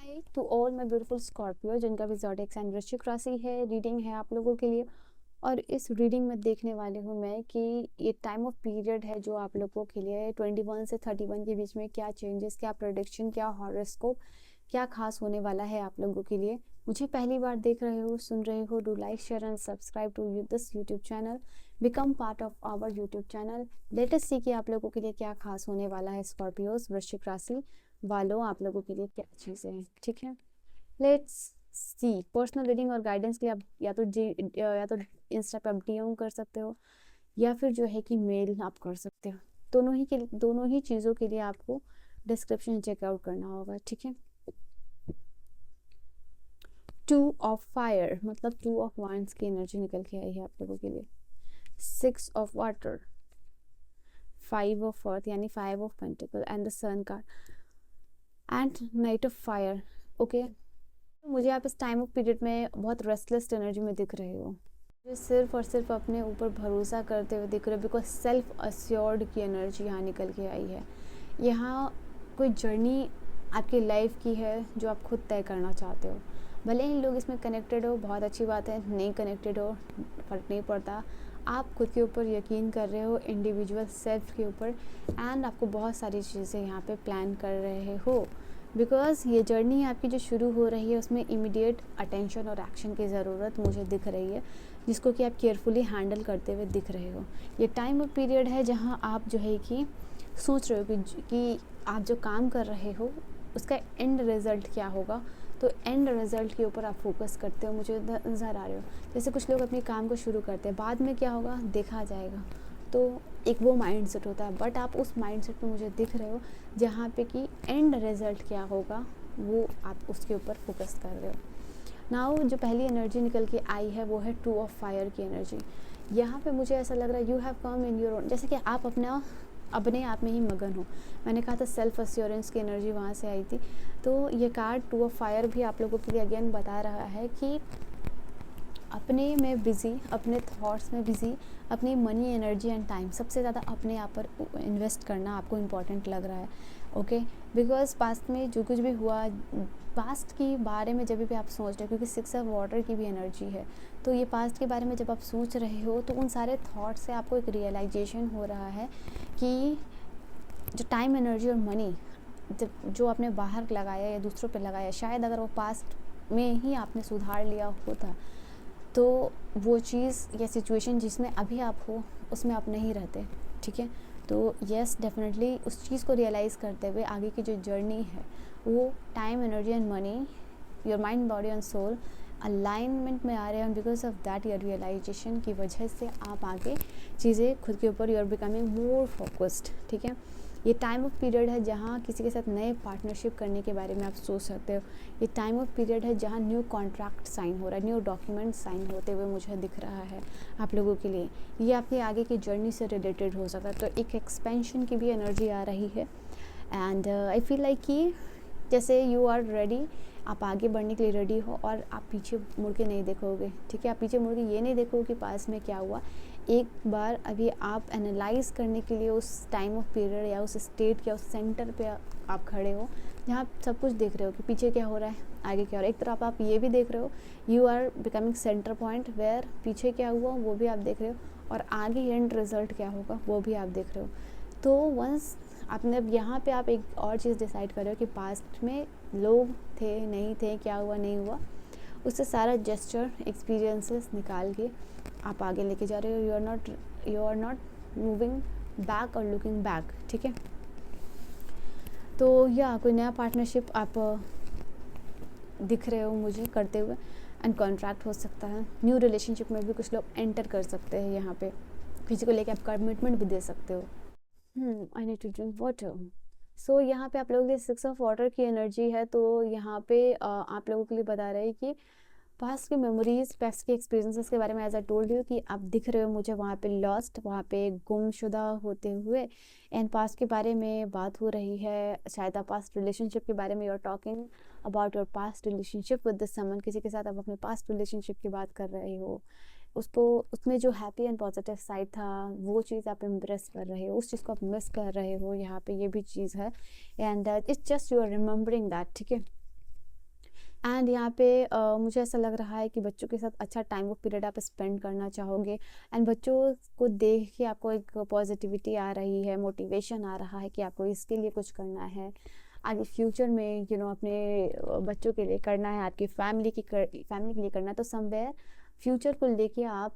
Hi to all my beautiful Scorpio जिनका भी zodiac sign वृश्चिक राशि है। रीडिंग है आप लोगों के लिए और इस रीडिंग में देखने वाली हूँ मैं कि ये टाइम ऑफ पीरियड है जो आप लोगों के लिए 21 से 31 के बीच में क्या चेंजेस, क्या प्रेडिक्शन, क्या हॉरोस्कोप, क्या खास होने वाला है आप लोगों के लिए। मुझे पहली बार देख रहे हो, सुन रहे हो, do like, share and subscribe to this YouTube channel, become part of our YouTube channel. Let us see कि आप लोगों के लिए क्या खास होने वाला है। स्कॉर्पियोज वृश्चिक राशि वालों, आप लोगों के लिए क्या चीज़ें हैं, ठीक है। Let's see. पर्सनल रीडिंग और गाइडेंस के लिए आप या तो इंस्टा पे आप डीएम कर सकते हो या फिर जो है कि मेल आप कर सकते हो। दोनों ही चीज़ों के लिए आपको डिस्क्रिप्शन चेकआउट करना होगा, ठीक है। 2 ऑफ फायर मतलब 2 ऑफ वांड्स की एनर्जी निकल के आई है आप लोगों के लिए। 6 ऑफ वाटर, 5 ऑफ अर्थ यानी 5 of pentacle and the sun card and knight of fire. Okay, मुझे आप इस टाइम ऑफ पीरियड में बहुत रेस्टलेस एनर्जी में दिख रहे हो। मुझे सिर्फ और सिर्फ अपने ऊपर भरोसा करते हुए दिख रहे हो, बिकॉज सेल्फ अस्योर्ड की एनर्जी यहाँ निकल के आई है। यहाँ कोई जर्नी आपकी लाइफ की है जो आप खुद तय करना चाहते हो। भले ही लोग इसमें कनेक्टेड हो, बहुत अच्छी बात है, नहीं कनेक्टेड हो फ़र्क नहीं पड़ता। आप खुद के ऊपर यकीन कर रहे हो, इंडिविजुअल सेल्फ के ऊपर, एंड आपको बहुत सारी चीज़ें यहाँ पे प्लान कर रहे हो, बिकॉज़ ये जर्नी आपकी जो शुरू हो रही है उसमें इमीडिएट अटेंशन और एक्शन की ज़रूरत मुझे दिख रही है, जिसको कि आप केयरफुली हैंडल करते हुए दिख रहे हो। ये टाइम ऑफ पीरियड है जहाँ आप जो है कि सोच रहे हो कि आप जो काम कर रहे हो उसका एंड रिज़ल्ट क्या होगा, तो एंड रिज़ल्ट के ऊपर आप फोकस करते हो, मुझे नज़र आ रहे हो। जैसे कुछ लोग अपने काम को शुरू करते हैं, बाद में क्या होगा देखा जाएगा, तो एक वो माइंडसेट होता है। बट आप उस माइंडसेट में मुझे दिख रहे हो जहाँ पे कि एंड रिज़ल्ट क्या होगा वो आप उसके ऊपर फोकस कर रहे हो। नाउ जो पहली एनर्जी निकल के आई है वो है 2 ऑफ फायर की एनर्जी। यहाँ पे मुझे ऐसा लग रहा है you have come in your own, जैसे कि आप अपने आप में ही मगन हो। मैंने कहा था सेल्फ अश्योरेंस की एनर्जी वहाँ से आई थी। तो ये कार्ड 2 ऑफ फायर भी आप लोगों के लिए अगेन बता रहा है कि अपने में बिज़ी, अपने थॉट्स में बिज़ी, अपनी मनी, एनर्जी एंड टाइम सबसे ज़्यादा अपने आप पर इन्वेस्ट करना आपको इम्पॉर्टेंट लग रहा है। ओके, बिकॉज पास्ट में जो कुछ भी हुआ, पास्ट के बारे में जब भी आप सोच रहे हो, क्योंकि 6 ऑफ वाटर की भी एनर्जी है, तो ये पास्ट के बारे में जब आप सोच रहे हो तो उन सारे थॉट से आपको एक रियलाइजेशन हो रहा है कि जो टाइम, एनर्जी और मनी जब जो आपने बाहर लगाया या दूसरों पे लगाया, शायद अगर वो पास्ट में ही आपने सुधार लिया होता तो वो चीज़ या सिचुएशन जिसमें अभी आप हो उसमें आप नहीं रहते, ठीक है। तो येस, डेफिनेटली उस चीज़ को रियलाइज़ करते हुए आगे की जो जर्नी है वो time, energy and money, your mind, body and soul alignment में आ रहे हैं। Because of that your realisation की वजह से आप आगे चीज़ें खुद के ऊपर, you are becoming more focused, ठीक है। ये टाइम ऑफ पीरियड है जहाँ किसी के साथ नए पार्टनरशिप करने के बारे में आप सोच सकते हो। ये टाइम ऑफ पीरियड है जहाँ न्यू कॉन्ट्रैक्ट साइन हो रहा है, न्यू डॉक्यूमेंट साइन होते हुए मुझे दिख रहा है आप लोगों के लिए। ये आपके आगे की जर्नी से रिलेटेड हो सकता है, तो एक एक्सपेंशन की भी एनर्जी आ रही है। एंड आई फील लाइक कि जैसे यू आर रेडी, आप आगे बढ़ने के लिए रेडी हो और आप पीछे मुड़ के नहीं देखोगे, ठीक है। आप पीछे मुड़ के ये नहीं देखोगे कि पास में क्या हुआ। एक बार अभी आप एनालाइज करने के लिए उस टाइम ऑफ पीरियड या उस स्टेट या उस सेंटर पे आप खड़े हो जहाँ आप सब कुछ देख रहे हो कि पीछे क्या हो रहा है, आगे क्या हो रहा है। एक तरफ आप ये भी देख रहे हो, you are becoming centre point where पीछे क्या हुआ वो भी आप देख रहे हो, और आगे एंड रिजल्ट क्या होगा वो भी आप देख रहे हो। तो वंस आपने अब यहाँ पे आप एक और चीज़ डिसाइड कर रहे हो कि पास्ट में लोग थे, नहीं थे, क्या हुआ, नहीं हुआ, उससे सारा जेस्चर, एक्सपीरियंसेस निकाल के आप आगे लेके जा रहे हो। You are not moving back और लुकिंग बैक, ठीक है। तो या कोई नया पार्टनरशिप आप दिख रहे हो मुझे करते हुए, एंड कॉन्ट्रैक्ट हो सकता है। न्यू रिलेशनशिप में भी कुछ लोग एंटर कर सकते हैं, यहाँ पे किसी को लेके आप कमिटमेंट भी दे सकते हो। I need to drink water. So यहाँ पे आप लोगों के लिए 6 ऑफ वाटर की एनर्जी है। तो यहाँ पे आप लोगों के लिए बता रहे हैं कि पास्ट की मेमोरीज, पास्ट के एक्सपीरियंसेस के बारे में, एज आई टोल्ड यू कि आप दिख रहे हो मुझे वहाँ पे लॉस्ट, वहाँ पे गुमशुदा होते हुए, एंड पास्ट के बारे में बात हो रही है। शायद आप पास्ट रिलेशनशिप के बारे में you are talking about your past relationship with this someone, किसी के साथ आप अपने पास्ट रिलेशनशिप की बात कर रहे हो। उसको, उसमें जो हैप्पी एंड पॉजिटिव साइड था वो चीज़ आप इम्प्रेस कर रहे हो, उस चीज़ को आप मिस कर रहे हो, यहाँ पे ये भी चीज़ है। And it's just you are remembering that, ठीक है। एंड यहाँ पे मुझे ऐसा लग रहा है कि बच्चों के साथ अच्छा टाइम ऑफ पीरियड आप स्पेंड करना चाहोगे, एंड बच्चों को देख के आपको एक पॉजिटिविटी आ रही है, मोटिवेशन आ रहा है कि आपको इसके लिए कुछ करना है आगे फ्यूचर में, अपने बच्चों के लिए करना है, आपकी फैमिली के लिए करना है। तो समवेयर फ्यूचर को लेके आप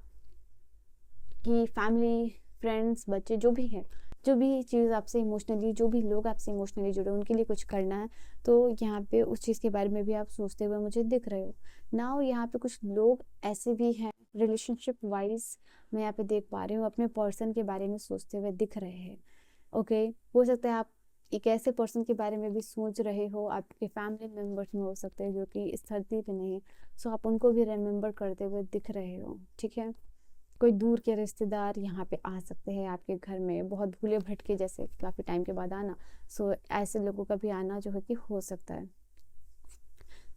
कि फैमिली, फ्रेंड्स, बच्चे जो भी हैं, जो भी चीज़ आपसे इमोशनली, जो भी लोग आपसे इमोशनली जुड़े उनके लिए कुछ करना है, तो यहाँ पे उस चीज़ के बारे में भी आप सोचते हुए मुझे दिख रहे हो। नाउ यहाँ पे कुछ लोग ऐसे भी हैं रिलेशनशिप वाइज, मैं यहाँ पे देख पा रही हूँ अपने पर्सन के बारे में सोचते हुए दिख रहे हैं। ओके, हो सकता है आप एक ऐसे पर्सन के बारे में भी सोच रहे हो, आपके फैमिली मेम्बर्स में हो सकते हैं जो कि इस धरती पे नहीं है, सो आप उनको भी रिमेम्बर करते हुए दिख रहे हो। ठीक है, कोई दूर के रिश्तेदार यहाँ पे आ सकते हैं आपके घर में, बहुत भूले भटके जैसे काफ़ी टाइम के बाद आना, सो ऐसे लोगों का भी आना जो है कि हो सकता है।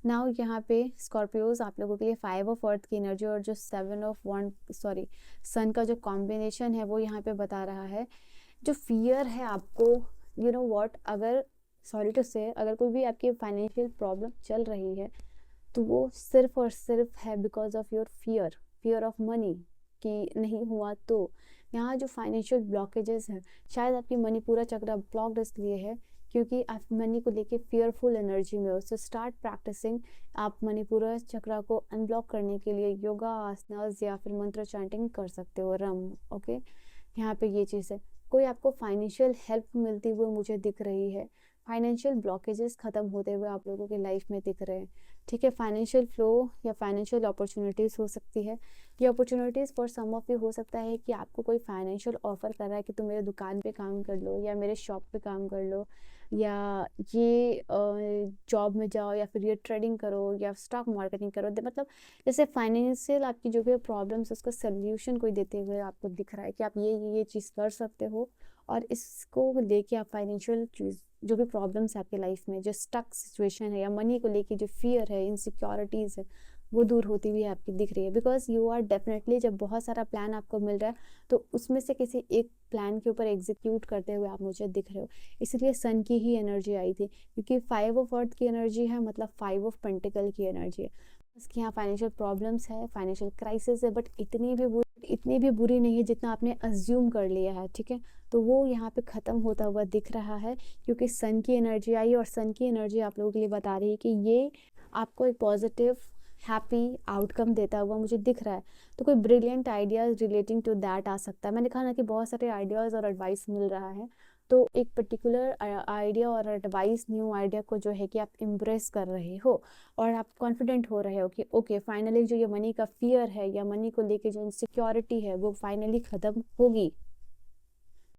नाउ यहाँ पे स्कॉर्पियोज आप लोगों के लिए 5 ऑफ अर्थ की एनर्जी और जो 7 ऑफ वन सन का जो कॉम्बिनेशन है वो यहाँ पे बता रहा है। जो फियर है आपको, व्हाट, अगर सॉरी टू से अगर कोई भी आपकी फाइनेंशियल प्रॉब्लम चल रही है तो वो सिर्फ और सिर्फ है because of your fear of money, कि नहीं हुआ तो। यहाँ जो फाइनेंशियल ब्लॉकेजेस हैं, शायद आपकी मनी पूरा चक्र ब्लॉक्ड इसलिए है क्योंकि आप मनी को लेके फियरफुल एनर्जी में हो। सो स्टार्ट प्रैक्टिसिंग, आप मणिपुरा चक्र को अनब्लॉक करने के लिए योगा, आसनास या फिर मंत्र चैंटिंग कर सकते हो, रम। ओके, यहाँ पे ये चीज़ है। कोई आपको फाइनेंशियल हेल्प मिलती हुई मुझे दिख रही है, फाइनेंशियल ब्लॉकेजेस खत्म होते हुए आप लोगों के लाइफ में दिख रहे हैं। ठीक है, फाइनेंशियल फ्लो या फाइनेंशियल अपॉर्चुनिटीज़ हो सकती है। ये opportunities for some of you हो सकता है कि आपको कोई फाइनेंशियल ऑफर कर रहा है कि तुम मेरे दुकान पे काम कर लो या मेरे शॉप पे काम कर लो, या ये जॉब में जाओ, या फिर ये ट्रेडिंग करो या स्टॉक मार्केटिंग करो। मतलब जैसे फाइनेंशियल आपकी जो भी प्रॉब्लम्स है उसका सोल्यूशन कोई देते हुए आपको दिख रहा है कि आप ये चीज़ कर सकते हो, और इसको लेके आप फाइनेंशियल चीज़ जो भी प्रॉब्लम्स है आपके लाइफ में, जो स्टक सिचुएशन है या मनी को लेके जो फियर है, इनसिक्योरिटीज़ है, वो दूर होती हुई आपकी दिख रही है। बिकॉज यू आर डेफिनेटली, जब बहुत सारा प्लान आपको मिल रहा है तो उसमें से किसी एक प्लान के ऊपर एग्जीक्यूट करते हुए आप मुझे दिख रहे हो। इसलिए सन की ही एनर्जी आई थी, क्योंकि 5 ऑफ अर्थ की एनर्जी है, मतलब 5 ऑफ पेंटिकल की एनर्जी है। उसके यहाँ फाइनेंशियल प्रॉब्लम्स है, फाइनेंशियल क्राइसिस है, बट इतनी भी बुरी नहीं है जितना आपने अज्यूम कर लिया है। ठीक है, तो वो यहाँ पे ख़त्म होता हुआ दिख रहा है क्योंकि सन की एनर्जी आई, और सन की एनर्जी आप लोगों के लिए बता रही है कि ये आपको एक पॉजिटिव हैप्पी आउटकम देता हुआ मुझे दिख रहा है। तो कोई brilliant ideas relating to that आ सकता है। मैंने कहा ना कि बहुत सारे आइडियाज़ और एडवाइस मिल रहा है, तो एक पर्टिकुलर आइडिया और एडवाइस, न्यू आइडिया को जो है कि आप इम्प्रेस कर रहे हो और आप कॉन्फिडेंट हो रहे हो कि ओके फाइनली जो ये मनी का फियर है या मनी को लेके जो इनसिक्योरिटी है वो फाइनली ख़त्म होगी,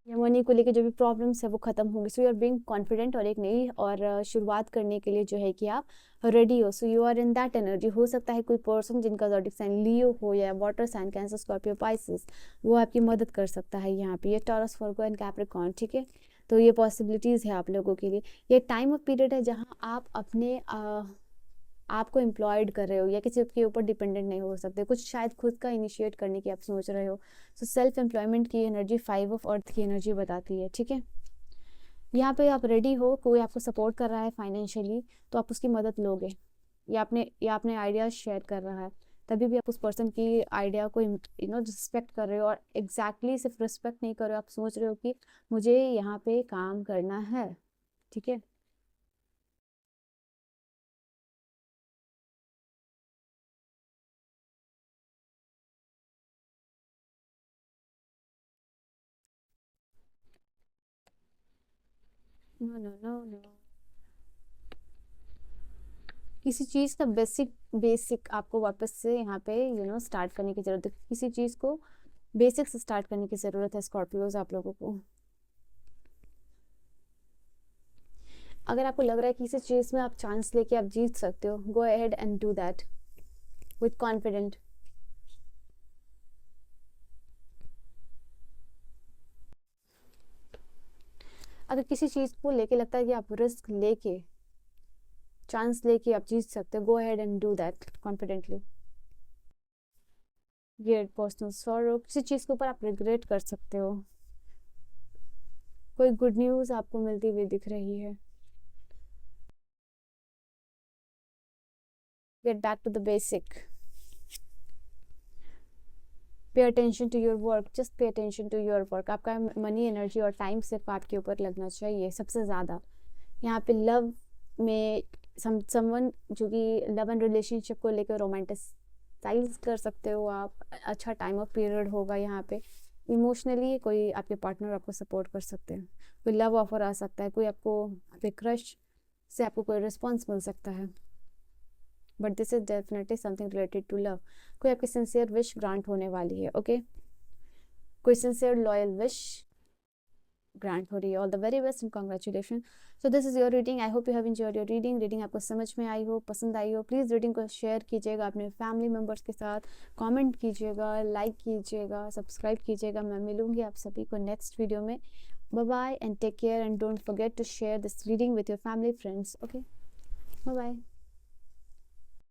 या मनी को लेके जो भी प्रॉब्लम्स है वो खत्म होंगे। So you are being confident और एक नई और शुरुआत करने के लिए जो है कि आप रेडी हो। So you are in that energy. हो सकता है कोई पर्सन जिनका ज़ोडिक साइन लियो हो या water sign, Cancer, Scorpio, Pisces, वो आपकी मदद कर सकता है यहाँ पे। ये टॉरस, वर्गो एंड कैप्रिकॉर्न। ठीक है, तो ये पॉसिबिलिटीज़ है आप लोगों के लिए। ये टाइम ऑफ पीरियड है जहाँ आप अपने आपको एम्प्लॉयड कर रहे हो या किसी के ऊपर डिपेंडेंट नहीं हो सकते, कुछ शायद खुद का इनिशिएट करने की आप सोच रहे हो। सो सेल्फ एम्प्लॉयमेंट की एनर्जी 5 ऑफ अर्थ की एनर्जी बताती है। ठीक है, यहाँ पे आप रेडी हो, कोई आपको सपोर्ट कर रहा है फाइनेंशियली तो आप उसकी मदद लोगे, या अपने आइडियाज शेयर कर रहा है, तभी भी आप उस पर्सन की आइडिया को रिस्पेक्ट कर रहे हो। और एग्जैक्टली सिर्फ रिस्पेक्ट नहीं कर रहे हो, आप सोच रहे हो कि मुझे यहाँ पे काम करना है। ठीक है, नो नो नो नो, किसी चीज़ का बेसिक बेसिक आपको वापस से यहाँ पे स्टार्ट करने की ज़रूरत है। किसी चीज़ को बेसिक से स्टार्ट करने की ज़रूरत है स्कॉर्पियोज आप लोगों को। अगर आपको लग रहा है कि किसी चीज़ में आप चांस लेके आप जीत सकते हो, go ahead and do that with confident. अगर किसी चीज़ को लेके लगता है कि आप रिस्क लेके, चांस लेके आप जीत सकते हो, go ahead and do that confidently. ये पर्सनल सॉरो, किसी चीज़ के ऊपर आप रिग्रेट कर सकते हो। कोई गुड न्यूज़ आपको मिलती हुई दिख रही है। Get back to the basic. Pay attention to your work, just pay attention to your work. आपका मनी, एनर्जी और टाइम सिर्फ आपके ऊपर लगना चाहिए सबसे ज़्यादा. यहाँ पे लव में समवन जो कि लव एंड रिलेशनशिप को लेकर रोमांटिसाइज कर सकते हो आप. अच्छा टाइम ऑफ पीरियड होगा यहाँ पे. इमोशनली कोई आपके पार्टनर आपको सपोर्ट कर सकते हैं. कोई लव ऑफर आ सकता है, कोई आपको आपके क्रश से आपको कोई रिस्पॉन्स मिल सकता है. But this is definitely something related to love. कोई आपकी सिंसियर विश ग्रांट होने वाली है. ओके, कोई सिंसियर लॉयल विश ग्रांट हो रही है. All the very best and congratulation. So this is your reading. I hope you have enjoyed your reading. Reading आपको समझ में आई हो, पसंद आई हो. प्लीज़ रीडिंग को शेयर कीजिएगा अपने फैमिली मेम्बर्स के साथ. कमेंट कीजिएगा, लाइक कीजिएगा, सब्सक्राइब कीजिएगा. मैं मिलूंगी आप सभी को नेक्स्ट वीडियो में. Bye bye and take care and don't forget to share this reading with your family friends. Okay, bye bye.